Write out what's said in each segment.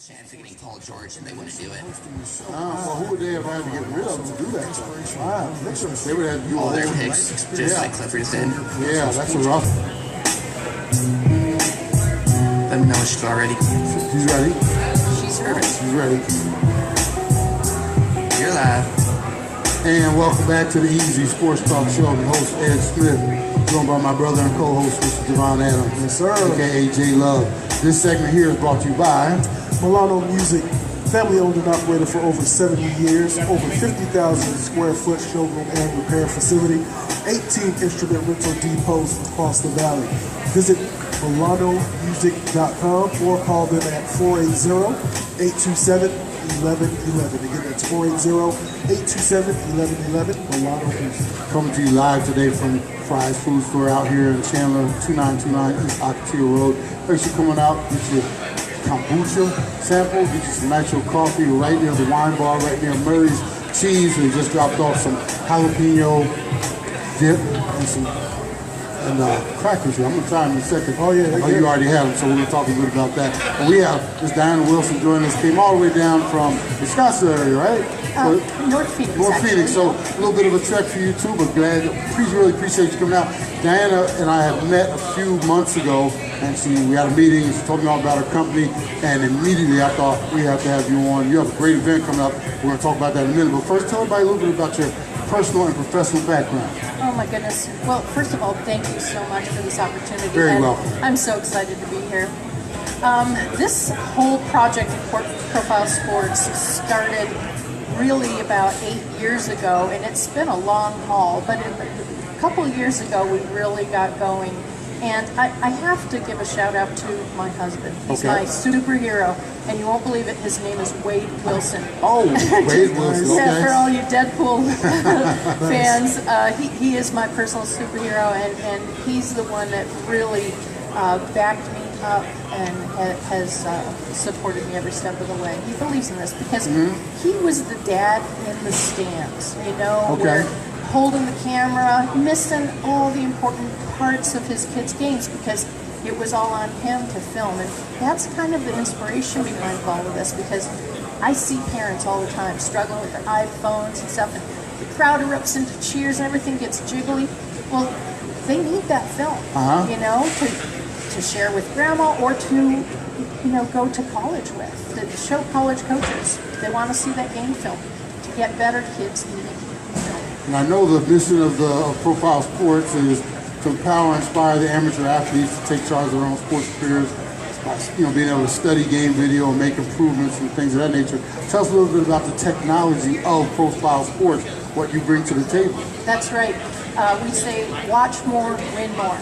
chance of getting Paul George, and they wouldn't do it. Well, who would they have had to get rid of to do that? Wow. They would have all their picks, just like Clifford did. Yeah, that's a rough. Let me know when she's all ready. She's ready. She's perfect. She's ready. You're live. And welcome back to the Easy Sports Talk Show. The host, Ed Smith, joined by my brother and co-host, Mr. Devon Adams. Yes, sir. A.K.A. J Love. This segment here is brought to you by Milano Music, family owned and operated for over 70 years, over 50,000 square foot showroom and repair facility, 18 instrument rental depots across the valley. Visit MilanoMusic.com or call them at 480-827-1111. Again, that's 480-827-1111, Milano Music. Coming to you live today from Fry's Food Store out here in Chandler, 2929 East Ocotillo Road. Thanks for coming out. Get your kombucha sample, get you some nitro coffee right near the wine bar, right near Murray's Cheese. We just dropped off some jalapeno dip and some crackers here. I'm going to try them in a second. Oh, yeah. Oh, you already had them, so we're going to talk a bit about that. And we have Ms. Diana Wilson joining us. Came all the way down from the Scottsdale area, right? North Phoenix. North Phoenix, so a little bit of a trek for you too, but really appreciate you coming out. Diana and I have met a few months ago, and we had a meeting, and she told me all about her company, and immediately I thought we have to have you on. You have a great event coming up. We're going to talk about that in a minute, but first tell everybody a little bit about your personal and professional background. Oh my goodness. Well, first of all, thank you so much for this opportunity. Very welcome. I'm so excited to be here. This whole project, ProFile Sports, started really about 8 years ago, and it's been a long haul, but a couple of years ago we really got going. And I have to give a shout out to my husband. He's my superhero, and you won't believe it, his name is Wade Wilson. Oh, Wade Wilson. Okay. Yeah, for all you Deadpool fans, he is my personal superhero, and he's the one that really backed me up and has supported me every step of the way. He believes in this because he was the dad in the stands, where holding the camera, missing all the important parts of his kids' games because it was all on him to film. And that's kind of the inspiration behind all of this, because I see parents all the time struggling with their iPhones and stuff, and the crowd erupts into cheers and everything gets jiggly. Well, they need that film, to share with grandma or to, go to college with, to show college coaches. They want to see that game film to get better kids in the film. And I know the mission of ProFile Sports is to empower and inspire the amateur athletes to take charge of their own sports careers by, being able to study game video and make improvements and things of that nature. Tell us a little bit about the technology of ProFile Sports, what you bring to the table. That's right. We say watch more, win more.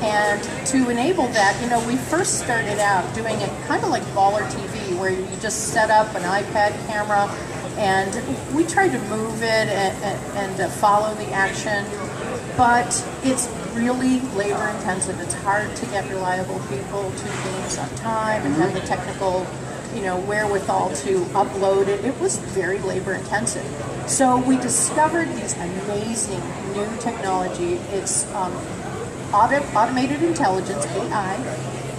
And to enable that, we first started out doing it kind of like baller TV, where you just set up an iPad camera, and we tried to move it and follow the action, but it's really labor intensive. It's hard to get reliable people to games on time and have the technical, wherewithal to upload it. It was very labor intensive. So we discovered these amazing new technology. It's automated intelligence, AI,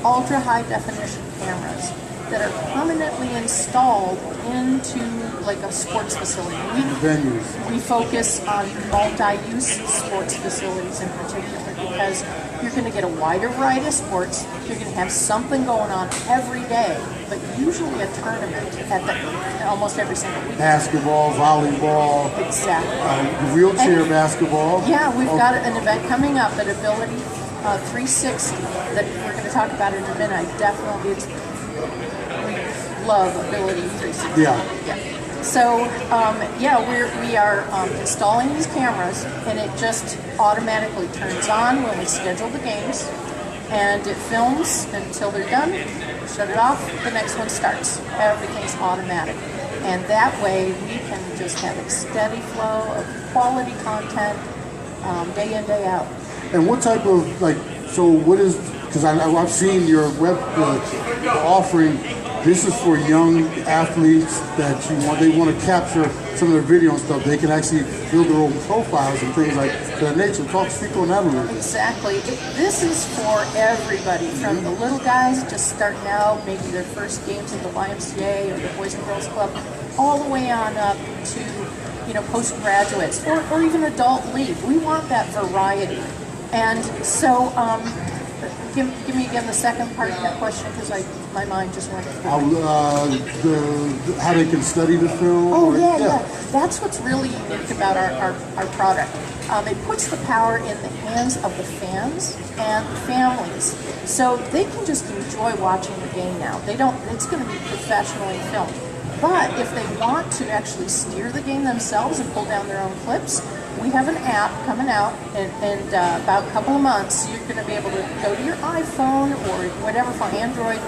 ultra high definition cameras that are permanently installed into like a sports facility. We focus on multi-use sports facilities in particular, because you're going to get a wider variety of sports. You're going to have something going on every day, but usually a tournament at almost every single week. Basketball, volleyball, exactly. Wheelchair basketball. Yeah, we've got an event coming up at Ability 360 that we're going to talk about in a minute. We love Ability 360. Yeah. So, we are installing these cameras, and it just automatically turns on when we schedule the games, and it films until they're done, shut it off, the next one starts. Everything's automatic. And that way, we can just have a steady flow of quality content day in, day out. And what type of, because I've seen your web offering. This is for young athletes that they want to capture some of their video and stuff, they can actually build their own profiles and things like that nature. Speak on that a little bit. Exactly. This is for everybody, from the little guys just starting out, maybe their first games at the YMCA or the Boys and Girls Club, all the way on up to, you know, postgraduates or even adult league. We want that variety. And so, give me again the second part of that question, because my mind just went. How they can study the film? Oh, yeah. That's what's really unique about our product. It puts the power in the hands of the fans and the families, so they can just enjoy watching the game now. It's going to be professionally filmed. But if they want to actually steer the game themselves and pull down their own clips, we have an app coming out in about a couple of months. You're going to be able to go to your iPhone or whatever for Android,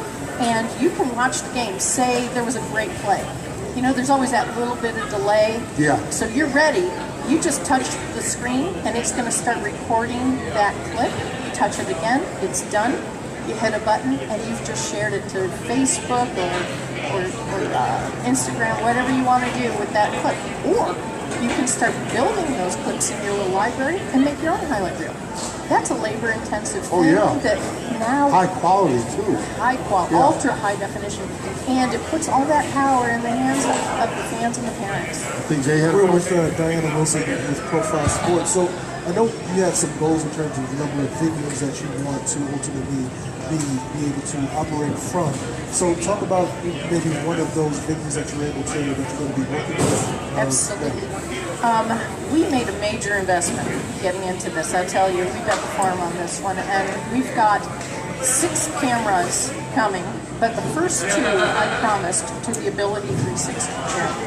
and you can watch the game. Say there was a great play. You know, there's always that little bit of delay. Yeah. So you're ready. You just touch the screen, and it's going to start recording that clip. You touch it again, it's done. You hit a button, and you've just shared it to Facebook or Instagram, whatever you want to do with that clip. Or you can start building those clips in your little library and make your own highlight reel. That's a labor-intensive thing that now... High quality, too. High quality, ultra high definition. And it puts all that power in the hands of the fans and the parents. I think Jay had We're with Diana Wilson with ProFile Sports. So I know you had some goals in terms of the number of videos that you want to ultimately be able to operate from. So talk about maybe one of those venues that you're able to, that you're going to be working with. Absolutely. We made a major investment getting into this. I tell you, we bet the farm on this one, and we've got 6 cameras coming, but the first 2 I promised to the Ability 360 channel.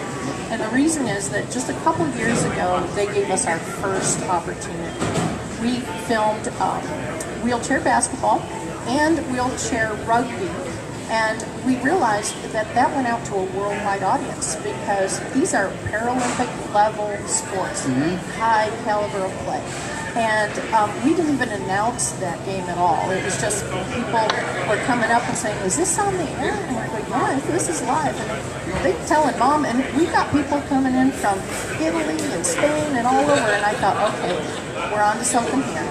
And the reason is that just a couple years ago, they gave us our first opportunity. We filmed wheelchair basketball and wheelchair rugby, and we realized that went out to a worldwide audience because these are Paralympic level sports, high caliber of play. And we didn't even announce that game at all. It was just people were coming up and saying, "Is this on the air?" And we're like, "Yeah, this is live." And they telling Mom, and we got people coming in from Italy and Spain and all over. And I thought, okay, we're on to something here.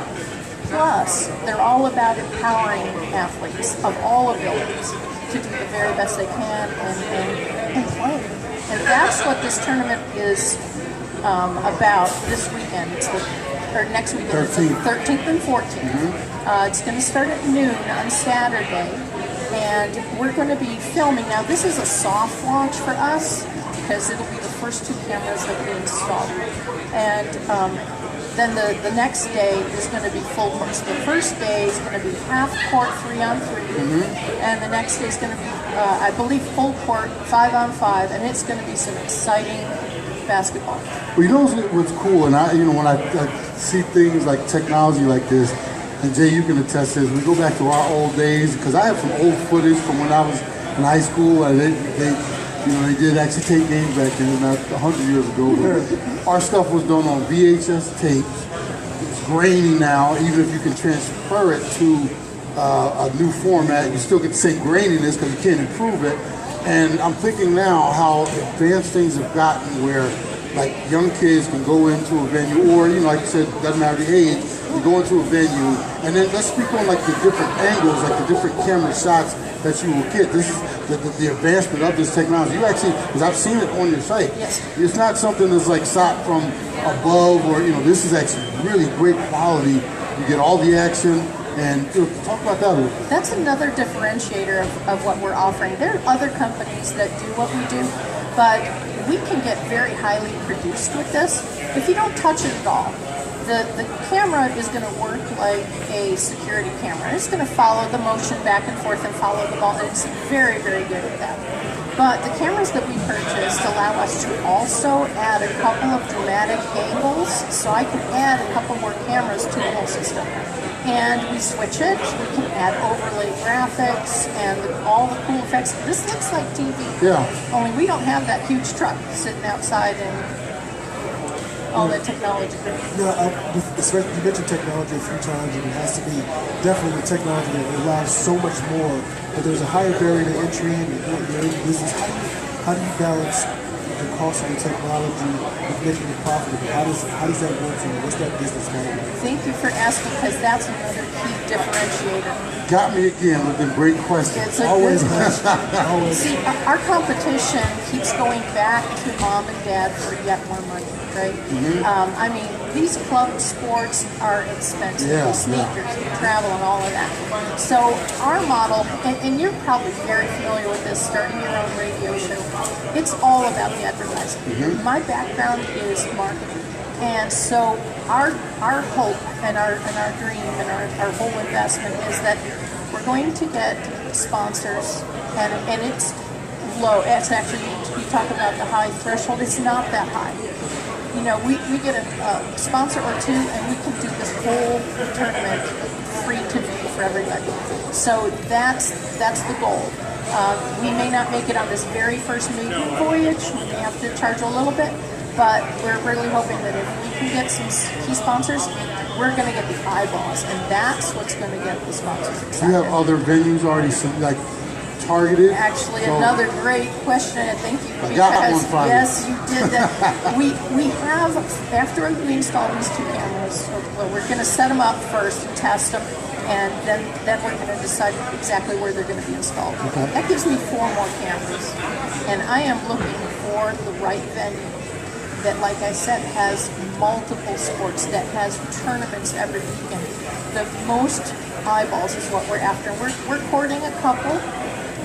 Plus, they're all about empowering athletes of all abilities to do the very best they can and play. And that's what this tournament is about this weekend. Next weekend. It's the 13th and 14th. It's going to start at noon on Saturday, and we're going to be filming. Now, this is a soft launch for us because it'll be the first 2 cameras that we install. And then the next day is going to be full court. So the first day is going to be half court 3-on-3, and the next day is going to be, I believe, full court 5-on-5, and it's going to be some exciting basketball. Well, you know what's cool, and when I see things like technology like this, and Jay, you can attest to this. We go back to our old days because I have some old footage from when I was in high school, and they did actually take games back then, not 100 years ago. But our stuff was done on VHS tapes. It's grainy now, even if you can transfer it to a new format, you still get the same graininess because you can't improve it. And I'm thinking now how advanced things have gotten where like young kids can go into a venue, or like you said, doesn't matter the age, you go into a venue, and then let's speak on like the different angles, like the different camera shots that you will get. This is the advancement of this technology. You actually, because I've seen it on your site. Yes. It's not something that's like shot from above, or this is actually really great quality. You get all the action. And talk about that a little bit. That's another differentiator of what we're offering. There are other companies that do what we do, but we can get very highly produced with this if you don't touch it at all. The camera is going to work like a security camera. It's going to follow the motion back and forth and follow the ball, and it's very, very good at that. But the cameras that we purchased allow us to also add a couple of dramatic angles, so I can add a couple more cameras to the whole system. And we switch it, we can add overlay graphics and all the cool effects. This looks like TV. Yeah. Only we don't have that huge truck sitting outside and all that technology. Yeah, you mentioned technology a few times, and it has to be definitely the technology that allows so much more. But there's a higher barrier to entry in the business. How do you balance the cost of the technology of making it profitable? How does that work for you? What's that business model like? Thank you for asking, because that's another key differentiator. Got me again with a great question. It's a Always good has. question. Always. See, our competition keeps going back to mom and dad for yet more money, right? I mean, these club sports are expensive. Yeah, The sneakers, the travel, and all of that. So our model, and you're probably very familiar with this, starting your own radio show, it's all about the advertising. My background is marketing. And so our hope and our dream and our whole investment is that we're going to get sponsors, and it's low. It's actually, you talk about the high threshold, it's not that high. You know, we get a sponsor or two, and we can do this whole tournament free to do for everybody. So that's the goal. We may not make it on this very first movement voyage. We may have to charge a little bit, but we're really hoping that if we can get some key sponsors, we're going to get the eyeballs, and that's what's going to get the sponsors excited. Do you have other venues already like targeted? Actually, So- another great question, and thank you, I got one because for you. yes, you did that. we have, after we install these two cameras, well, we're going to set them up first and test them, and then we're going to decide exactly where they're going to be installed. Okay. That gives me 4 more cameras, and I am looking for the right venue that, like I said, has multiple sports, that has tournaments every weekend. The most eyeballs is what we're after. We're courting a couple,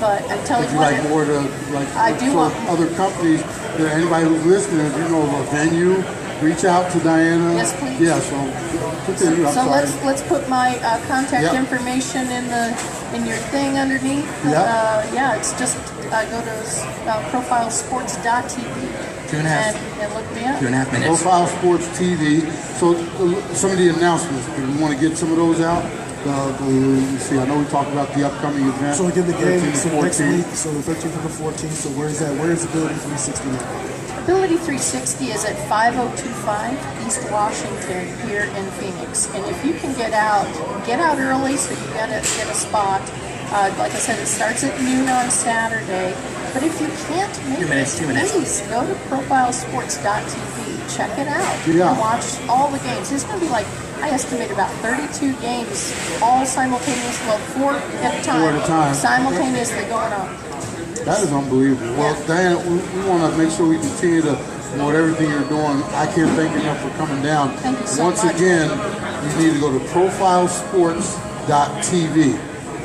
but I tell Would you you what, like more to like I do for want- other companies? Anybody who's listening, if you know of a venue, reach out to Diana. Yes, please. Yeah, so continue. I'm so sorry. let's put my contact Yep. information in your thing underneath. Yep. Yeah, it's just go to ProFileSports.tv 2.5. and look me up. 2.5 minutes. Profile Sports TV. So some of the announcements, if you want to get some of those out. Let's see, I know we talked about the upcoming event. So again, the 13 game, to so next 14. week, so the 13th and the 14th, so where is that? Where is Ability 360 now? Ability 360 is at 5025 East Washington here in Phoenix. And if you can get out early so you get a spot. Like I said, it starts at noon on Saturday. But if you can't make 2 minutes, 2 minutes. please go to ProFileSports.tv. Check it out. You Yeah. can watch all the games. There's going to be like, I estimate about 32 games, all simultaneously, well, 4 at a time. 4 at a time. Simultaneously going on. That is unbelievable. Well, Diana, we want to make sure we continue to promote everything you're doing. I can't thank you enough for coming down. Thank you so Once much. again, you need to go to ProFileSports.tv,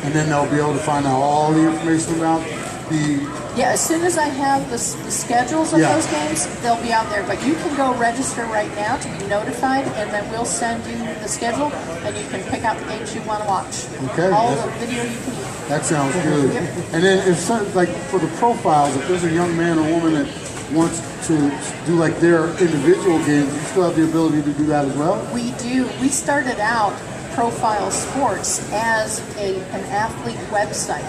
and then they'll be able to find out all the information about the. Yeah, as soon as I have the schedules of Yeah. those games, they'll be out there. But you can go register right now to be notified, and then we'll send you the schedule, and you can pick out the games you want to watch. Okay, All that's- the video you can use. That sounds good. Yep. And then if some, like for the profiles, if there's a young man or woman that wants to do like their individual games, you still have the ability to do that as well? We do. We started out Profile Sports as an athlete website,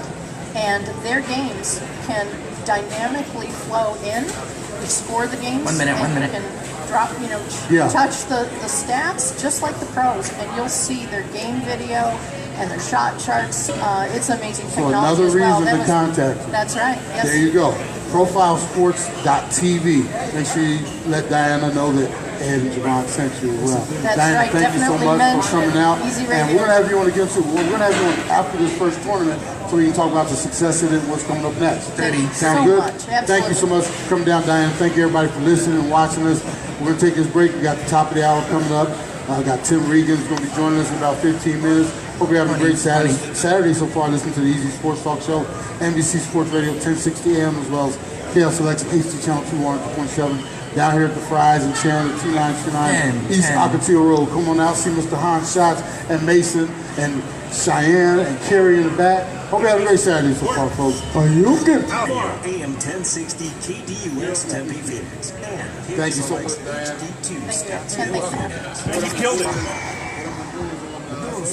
and their games can dynamically flow in. You score the games. 1 minute, and 1 minute. You can drop, Yeah. touch the stats just like the pros, and you'll see their game video and their shot charts. It's amazing So technology another as well. reason That to contact you. That's right. Yes. There you go. ProFileSports.tv. Make sure you let Diana know that Ed and Javon sent you as well. That's Diana, right. thank you so Definitely much mention for coming out. Easy And Radio. we're gonna have you on again soon. We're gonna have you on after this first tournament so we can talk about the success of it and what's coming up next. Thank you Sound so good? much. Thank you so much for coming down, Diana. Thank you everybody for listening and watching us. We're gonna take this break. We got the top of the hour coming up. Got Tim Regan's gonna be joining us in about 15 minutes. Hope you're having a great Saturday so far. Listen to the Easy Sports Talk Show, NBC Sports Radio, 1060 AM, as well as KL Selection HD Channel 201.7. Down here at the Fry's and Chandler, 2929 East Ocotillo Road. Come on out, see Mr. Hans Schatz and Mason and Cheyenne and Carrie in the back. Hope you have a great Saturday so far, folks. Are you good? AM 1060 KDUX Tempe Phoenix. And Thank you so much, HD2 Scottsdale. Thank you. You killed it.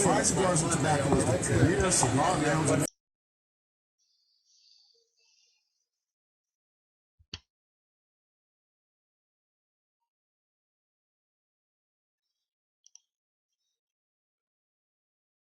Fried cigars and tobacco is the premier cigar lounge.